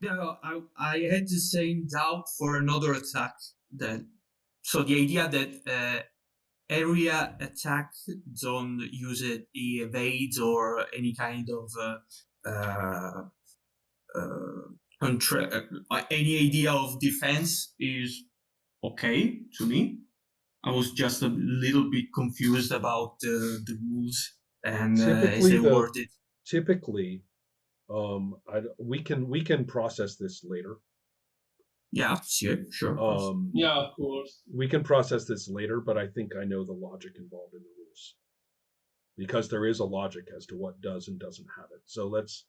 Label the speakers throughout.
Speaker 1: Yeah, I had the same doubt for another attack. That so the idea that area attack don't use it evades or any kind of uh, uh, any idea of defense is okay to me. I was just a little bit confused about the rules and as
Speaker 2: Typically,
Speaker 1: they
Speaker 2: the
Speaker 1: worded.
Speaker 2: typically, we can process this later.
Speaker 1: Yeah, sure, sure, of course.
Speaker 2: Um,
Speaker 3: Yeah, of course.
Speaker 2: we can process this later, but I think I know the logic involved in the rules because there is a logic as to what does and doesn't have it. So let's.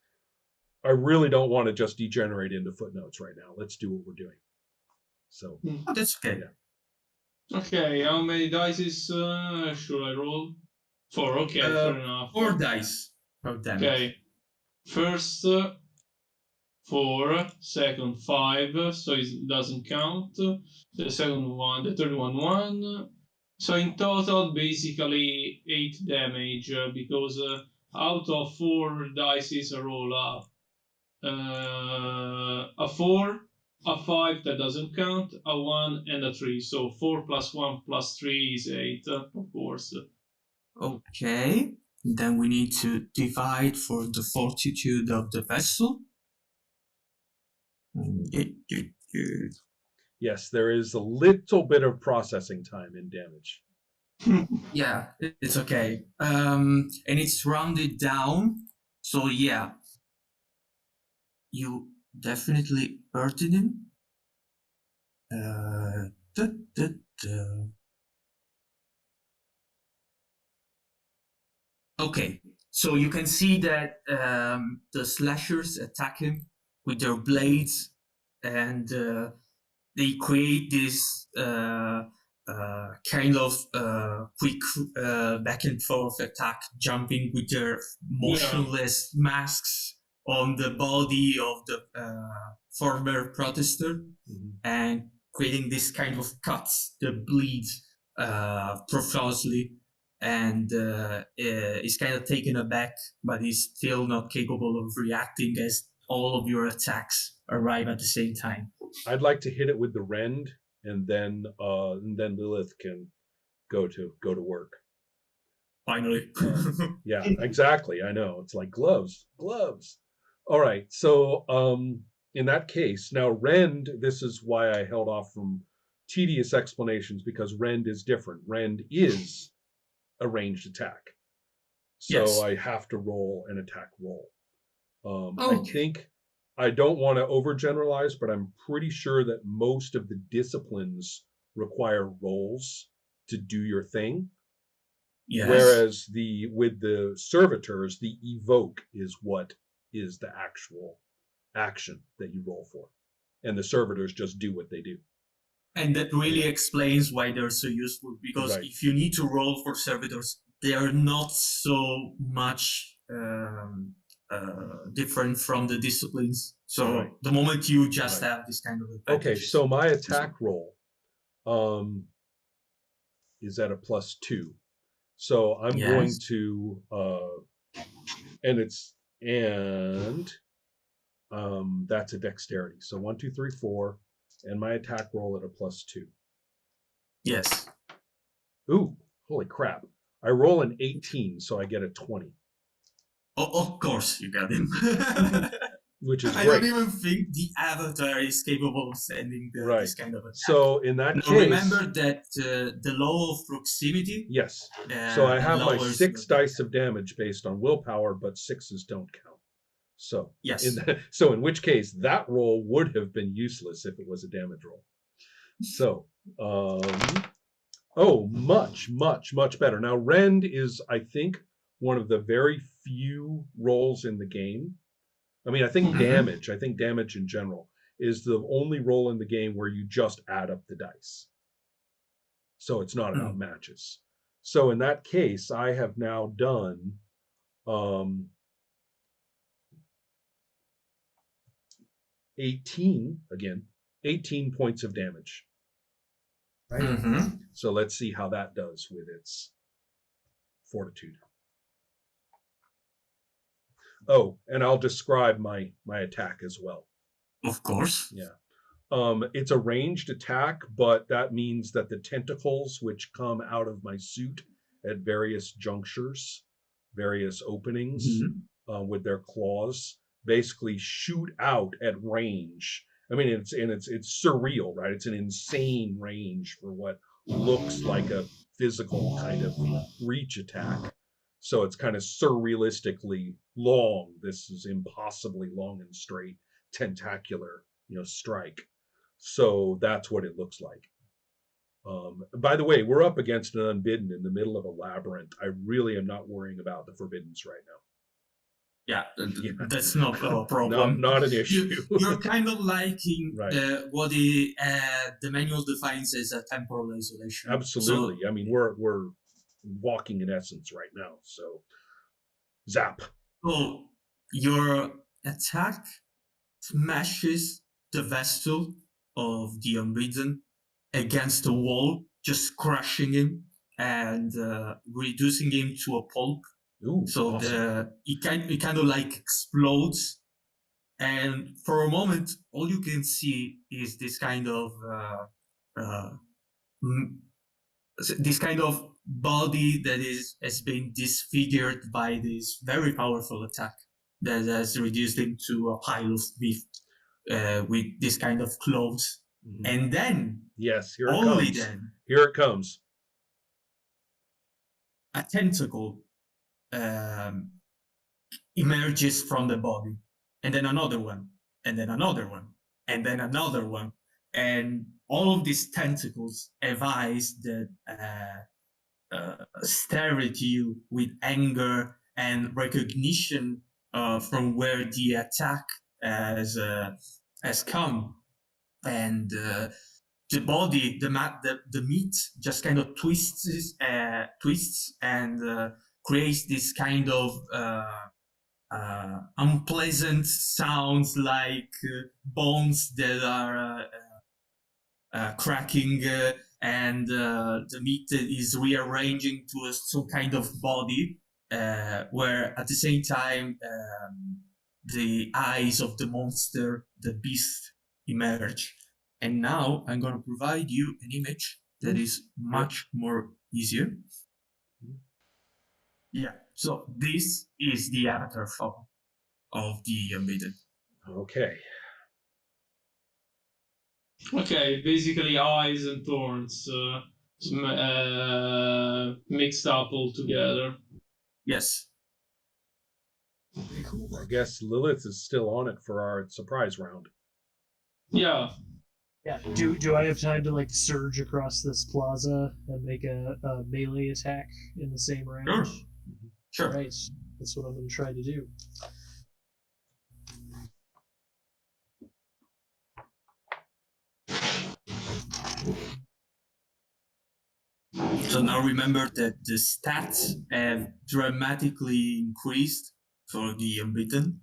Speaker 2: I really don't want to just degenerate into footnotes right now. Let's do what we're doing. So
Speaker 3: Hmm.
Speaker 1: Oh, that's okay.
Speaker 2: yeah,
Speaker 3: Okay, how many dice should I roll? Four. Okay,
Speaker 1: Uh,
Speaker 3: fair enough.
Speaker 1: 4 dice of damage.
Speaker 3: Okay, first 4, second 5, so it doesn't count. The second one, the third one 1. So in total, basically 8 damage because out of 4 dice I roll a 4, a 5 that doesn't count, a 1, and a 3. So 4 plus 1 plus 3 is 8, of course.
Speaker 1: Okay. Then we need to divide for the fortitude of the vessel.
Speaker 2: yes, there is a little bit of processing time in damage.
Speaker 1: Yeah, it's okay. And it's rounded down. So yeah, you definitely hurted him. Uh, duh, duh, duh. Okay, so you can see that the slashers attack him with their blades, and they create this kind of quick back and forth attack, jumping with their
Speaker 3: Yeah.
Speaker 1: motionless masks on the body of the former protester,
Speaker 2: Mhm.
Speaker 1: and creating this kind of cuts that bleed profusely, and is kind of taken aback, but is still not capable of reacting as all of your attacks arrive at the same time.
Speaker 2: I'd like to hit it with the rend, and then Lilith can go to work.
Speaker 1: Finally.
Speaker 2: Yeah, exactly. I know. It's like gloves, gloves. All right. So in that case, now rend. This is why I held off from tedious explanations because rend is different. Rend is a ranged attack, so
Speaker 1: Yes.
Speaker 2: I have to roll an attack roll. I
Speaker 1: Okay.
Speaker 2: think I don't want to overgeneralize, but I'm pretty sure that most of the disciplines require rolls to do your thing.
Speaker 1: Yes.
Speaker 2: Whereas the with the servitors, the evoke is what is the actual action that you roll for. And the servitors just do what they do.
Speaker 1: And that really explains why they're so useful, because
Speaker 2: Right.
Speaker 1: if you need to roll for servitors, they are not so much different from the disciplines.
Speaker 2: Right.
Speaker 1: So the moment you just
Speaker 2: Right.
Speaker 1: have this kind of
Speaker 2: Okay,
Speaker 1: advantages.
Speaker 2: so my
Speaker 1: This one.
Speaker 2: attack roll um is at a +2. So I'm going
Speaker 1: Yes.
Speaker 2: to and it's and that's a dexterity. So 1, 2, 3, 4, and my attack roll at a +2.
Speaker 1: Yes.
Speaker 2: Ooh, holy crap. I roll an 18, so I get a 20,
Speaker 1: Of course you got him.
Speaker 2: which is
Speaker 1: I don't
Speaker 2: great.
Speaker 1: even think the avatar is capable of sending
Speaker 2: Right.
Speaker 1: this kind of attack.
Speaker 2: So in that
Speaker 1: Now
Speaker 2: case,
Speaker 1: remember that the law of proximity
Speaker 2: yes. So I have my
Speaker 1: lowers your
Speaker 2: 6 dice
Speaker 1: damage.
Speaker 2: of damage based on willpower, but sixes don't count. So
Speaker 1: Yes.
Speaker 2: so in which case that roll would have been useless if it was a damage roll. So oh, much, much, much better. Now rend is, I think, one of the very few rolls in the game. I mean,
Speaker 1: Mm-hmm.
Speaker 2: I think damage in general is the only roll in the game where you just add up the dice. So it's not about
Speaker 1: Mm.
Speaker 2: matches. So in that case, I have now done um, 18 again, 18 points of damage. Right.
Speaker 1: Mm-hmm.
Speaker 2: So let's see how that does with its fortitude. Oh, and I'll describe my attack as well.
Speaker 1: Of course.
Speaker 2: Yeah. It's a ranged attack, but that means that the tentacles, which come out of my suit at various junctures, various openings,
Speaker 1: Mhm.
Speaker 2: with their claws, basically shoot out at range. I mean, it's surreal, right? It's an insane range for what looks like a physical kind of reach attack. So it's kind of surrealistically long. This is impossibly long and straight, tentacular, strike. So that's what it looks like. By the way, we're up against an unbidden in the middle of a labyrinth. I really am not worrying about the forbiddens right now.
Speaker 1: Yeah,
Speaker 2: Yeah.
Speaker 1: that's not a problem.
Speaker 2: Not an issue.
Speaker 1: You're kind of liking
Speaker 2: Right.
Speaker 1: what the manual defines as a temporal isolation.
Speaker 2: Absolutely.
Speaker 1: So,
Speaker 2: I mean, we're walking in essence right now. So zap.
Speaker 1: so your attack smashes the vessel of the unbidden against the wall, just crushing him and reducing him to a pulp.
Speaker 2: Ooh,
Speaker 1: So
Speaker 2: awesome.
Speaker 1: it kind of like explodes, and for a moment, all you can see is this kind of uh, this kind of body that has been disfigured by this very powerful attack that has reduced him to a pile of beef with this kind of clothes.
Speaker 2: Mhm.
Speaker 1: And then,
Speaker 2: Yes, here it
Speaker 1: only
Speaker 2: comes.
Speaker 1: then,
Speaker 2: Here it comes.
Speaker 1: a tentacle um, emerges from the body, and then another one, and then another one, and then another one. And all of these tentacles have eyes that stare at you with anger and recognition from where the attack has come. And the body, the meat just kind of twists and creates this kind of unpleasant sounds like bones that are cracking, and the meat is rearranging to some kind of body, where at the same time the eyes of the monster, the beast, emerge. And now I'm going to provide you an image that is much more easier. Yeah, so this is the avatar form of the unbidden.
Speaker 2: Okay.
Speaker 3: Okay, basically eyes and thorns mixed up all together.
Speaker 1: Yes.
Speaker 2: Cool. I guess Lilith is still on it for our surprise round.
Speaker 3: Yeah.
Speaker 4: Yeah. Do I have time to like surge across this plaza and make a melee attack in the same round?
Speaker 1: Sure. Sure.
Speaker 4: Right. That's what I'm going to try to do.
Speaker 1: So now remember that the stats have dramatically increased for the unbeaten.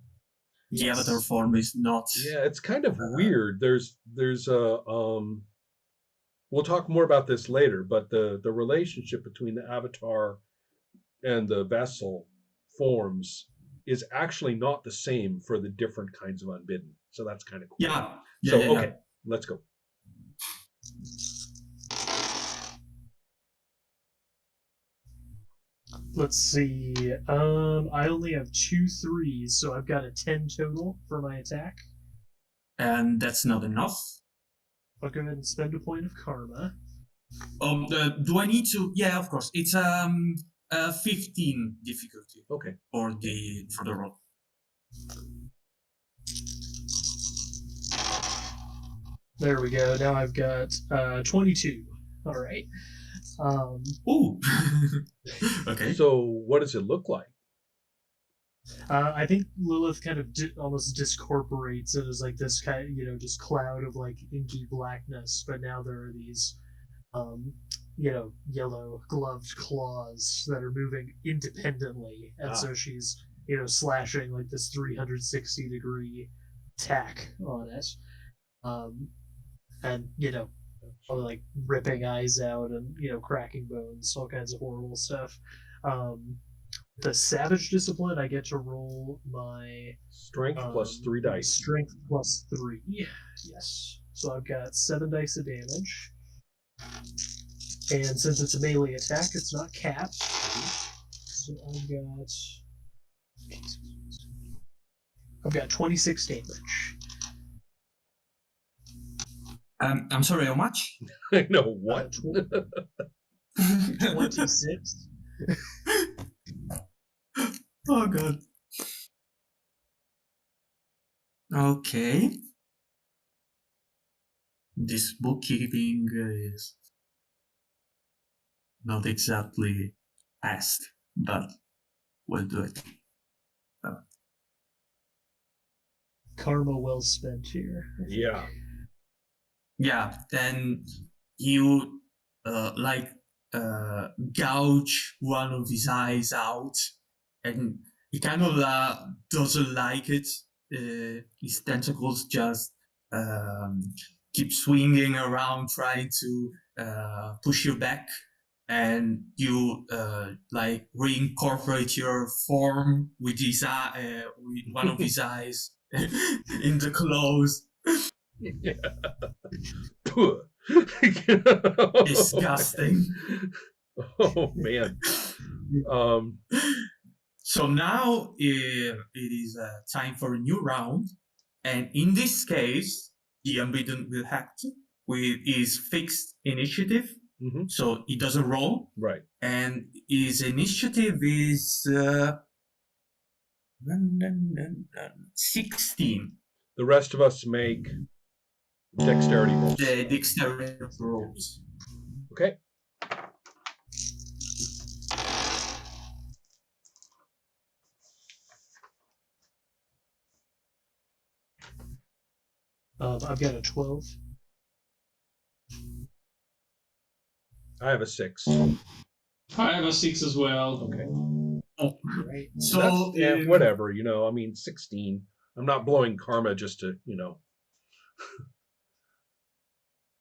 Speaker 1: The
Speaker 4: Yes.
Speaker 1: avatar form is not.
Speaker 2: Yeah, it's kind of weird. There's a we'll talk more about this later, but the relationship between the avatar and the vessel forms is actually not the same for the different kinds of unbidden. So that's kind of cool.
Speaker 1: Yeah.
Speaker 2: Okay, let's go.
Speaker 4: Let's see. I only have 2 3s, so I've got a 10 total for my attack.
Speaker 1: And that's not enough.
Speaker 4: I'll go ahead and spend a point of karma.
Speaker 1: Do I need to? Yeah, of course. It's 15 difficulty.
Speaker 2: Okay.
Speaker 1: For the roll.
Speaker 4: There we go. Now I've got 22. All right.
Speaker 1: Ooh. Okay.
Speaker 2: So what does it look like?
Speaker 4: I think Lilith kind of almost discorporates it as like this kind, just cloud of like inky blackness. But now there are these, yellow gloved claws that are moving independently, and so she's slashing like this 360-degree attack on it, and like ripping eyes out and cracking bones, all kinds of horrible stuff. the Savage Discipline, I get to roll my
Speaker 2: Strength plus 3 dice.
Speaker 4: Strength plus 3. Yes. So I've got 7 dice of damage. And since it's a melee attack, it's not capped. So I've got 26 damage.
Speaker 1: I'm sorry, how much?
Speaker 2: I know what.
Speaker 4: 26.
Speaker 1: Oh god. Okay. This bookkeeping is not exactly fast, but we'll do it.
Speaker 4: Karma well spent here.
Speaker 2: Yeah.
Speaker 1: Yeah, then you gouge one of his eyes out, and he kind of doesn't like it. His tentacles just keep swinging around, trying to push you back, and you reincorporate your form with his eye, with one of his eyes in the clothes.
Speaker 2: Yeah.
Speaker 1: Disgusting.
Speaker 2: Oh man.
Speaker 1: So now it is time for a new round, and in this case, the unbeaten will act with his fixed initiative, so he doesn't roll.
Speaker 2: Right.
Speaker 1: And his initiative is 16.
Speaker 2: The rest of us make dexterity rolls.
Speaker 1: The dexterity rolls.
Speaker 2: Okay.
Speaker 4: I've got a 12.
Speaker 2: I have a 6.
Speaker 3: I have a 6 as well.
Speaker 2: Okay.
Speaker 1: Oh,
Speaker 4: Right.
Speaker 1: so
Speaker 2: whatever, 16. I'm not blowing karma just to,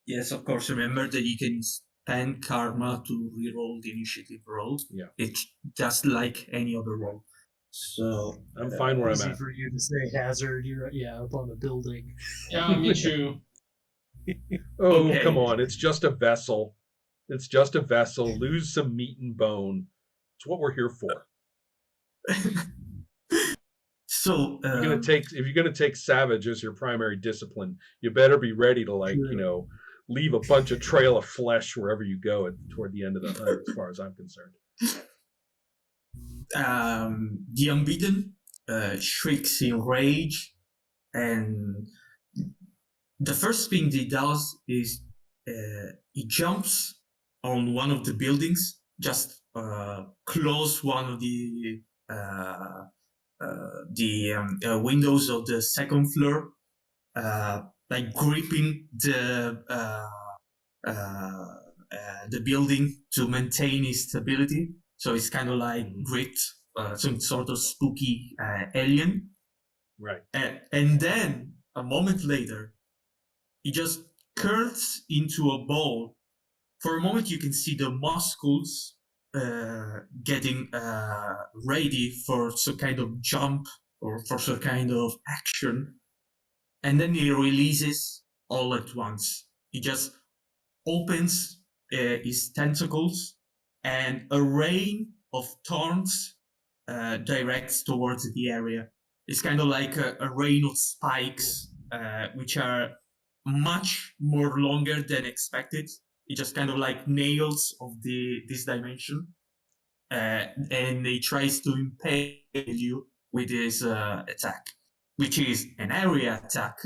Speaker 1: Yes, of course. Remember that you can spend karma to reroll the initiative roll.
Speaker 2: Yeah.
Speaker 1: It's just like any other roll. So
Speaker 2: I'm fine where I'm
Speaker 4: Easy
Speaker 2: at.
Speaker 4: for you to say hazard. You're up on a building.
Speaker 3: Yeah, me too.
Speaker 2: Oh,
Speaker 1: Okay.
Speaker 2: come on. It's just a vessel. It's just a vessel. Lose some meat and bone. It's what we're here for.
Speaker 1: So
Speaker 2: if you're gonna take Savage as your primary discipline, you better be ready to leave a bunch of trail of flesh wherever you go toward the end of the hunt, as far as I'm concerned.
Speaker 1: The unbeaten shrieks in rage, and the first thing he does is he jumps on one of the buildings, just close one of the windows of the second floor, gripping the building to maintain its stability. So it's kind of like gripped some sort of spooky alien.
Speaker 2: Right.
Speaker 1: And then a moment later, he just curls into a ball. For a moment, you can see the muscles getting ready for some kind of jump or for some kind of action. And then he releases all at once. He just opens his tentacles, and a rain of thorns directs towards the area. It's kind of like a rain of spikes, which are much more longer than expected. It just kind of like nails of this dimension, and he tries to impale you with his attack, which is an area attack,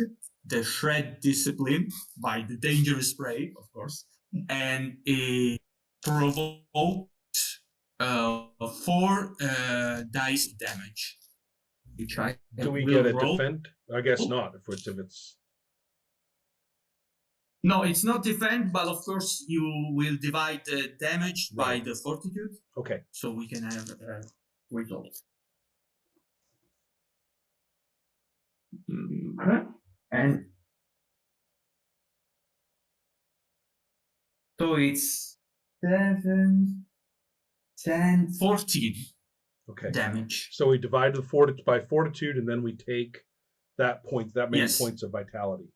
Speaker 1: the shred discipline by the dangerous spray, of course, and it provoked 4 dice damage.
Speaker 2: Do we get a defend? I guess not. If it's
Speaker 1: No, it's not defend, but of course you will divide the damage by the fortitude.
Speaker 2: Okay.
Speaker 1: So we can have a result. And so it's 7, 10, 14.
Speaker 2: Okay.
Speaker 1: damage.
Speaker 2: So we divide the by fortitude, and then we take that many
Speaker 1: Yes.
Speaker 2: points of vitality,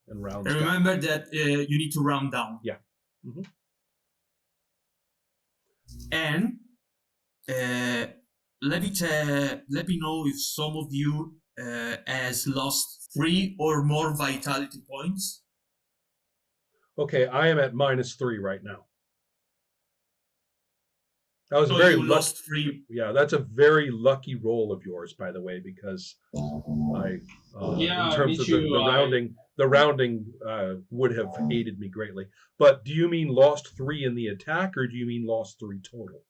Speaker 2: and rounds
Speaker 1: And
Speaker 2: down.
Speaker 1: remember that you need to round down.
Speaker 2: Yeah. Mm-hmm.
Speaker 1: And let me know if some of you has lost 3 or more vitality points.
Speaker 2: Okay, I am at -3 right now. That was
Speaker 1: So
Speaker 2: very
Speaker 1: you
Speaker 2: lucky.
Speaker 1: lost 3.
Speaker 2: Yeah, that's a very lucky roll of yours, by the way, because I,
Speaker 3: Yeah,
Speaker 2: in terms
Speaker 3: me
Speaker 2: of
Speaker 3: too,
Speaker 2: the rounding would have aided me greatly. But do you mean lost 3 in the attack, or do you mean lost 3 total?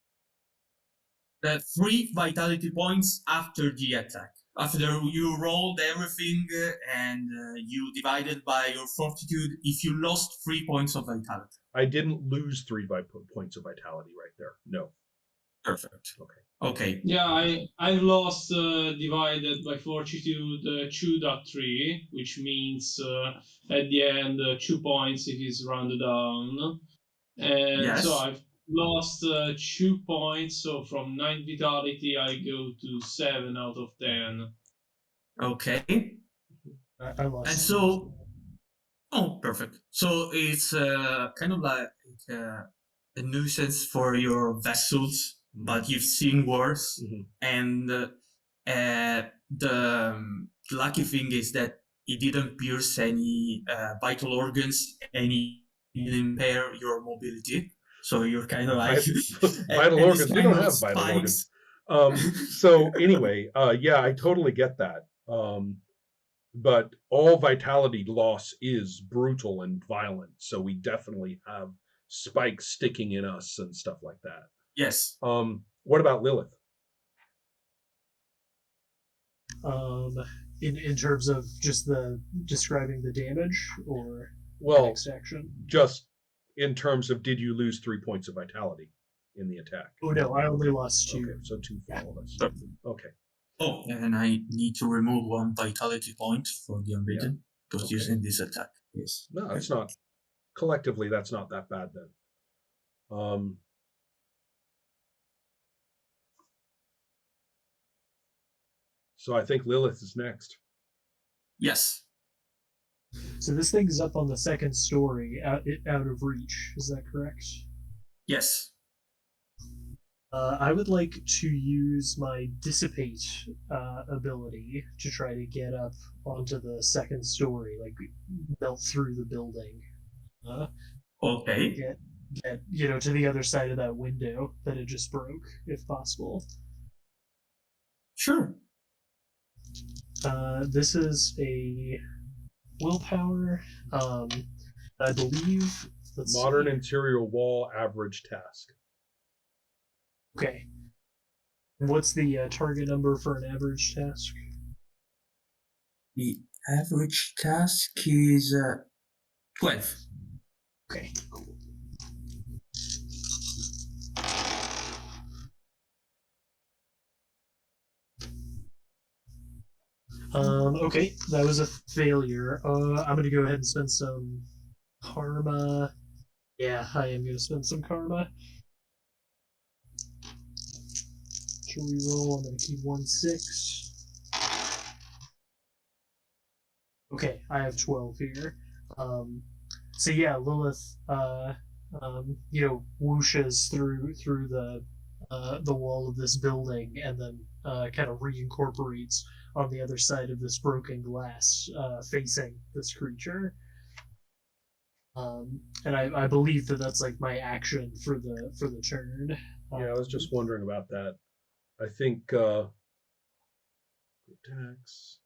Speaker 1: 3 vitality points after the attack. After you rolled everything and you divided by your fortitude, if you lost 3 points of vitality.
Speaker 2: I didn't lose 3 points of vitality right there. No.
Speaker 1: Perfect.
Speaker 2: Okay.
Speaker 1: Okay.
Speaker 3: Yeah, I've lost divided by fortitude 2.3, which means at the end 2 points if it's rounded down. And
Speaker 1: Yes.
Speaker 3: so I've lost 2 points, so from 9 vitality I go to 7 out of 10.
Speaker 1: Okay.
Speaker 4: I lost.
Speaker 1: And so, oh, perfect. So it's kind of like a nuisance for your vessels, but you've seen worse.
Speaker 2: Mm-hmm.
Speaker 1: And the lucky thing is that it didn't pierce any vital organs, and it didn't impair your mobility. So you're kind of like
Speaker 2: vital organs. We don't have vital
Speaker 1: spikes.
Speaker 2: organs. So anyway, yeah, I totally get that. But all vitality loss is brutal and violent, so we definitely have spikes sticking in us and stuff like that.
Speaker 1: Yes.
Speaker 2: What about Lilith?
Speaker 4: In terms of just the describing the damage, or
Speaker 2: Well,
Speaker 4: next action?
Speaker 2: Just in terms of, did you lose 3 points of vitality in the attack?
Speaker 4: Oh no, I only lost 2.
Speaker 2: Okay, so 2 for all of us. Okay.
Speaker 1: Oh, and I need to remove 1 vitality point for the unbeaten because using this attack. Yes.
Speaker 2: No, it's not. Collectively, that's not that bad then. So I think Lilith is next.
Speaker 1: Yes.
Speaker 4: So this thing's up on the second story, out of reach. Is that correct?
Speaker 1: Yes.
Speaker 4: I would like to use my dissipate ability to try to get up onto the second story, like melt through the building.
Speaker 1: Okay.
Speaker 4: Get to the other side of that window that it just broke, if possible.
Speaker 1: Sure.
Speaker 4: This is a willpower. I believe.
Speaker 2: Modern interior wall average task.
Speaker 4: Okay. What's the target number for an average task?
Speaker 1: The average task is 12.
Speaker 4: Okay, cool. Okay, that was a failure. I'm gonna go ahead and spend some karma. Yeah, I am gonna spend some karma. Shall we roll? I'm gonna keep 1/6. Okay, I have 12 here. So yeah, Lilith, whooshes through the wall of this building, and then kind of reincorporates on the other side of this broken glass, facing this creature. And I believe that that's like my action for the turn.
Speaker 2: Yeah, I was just wondering about that. I think attacks.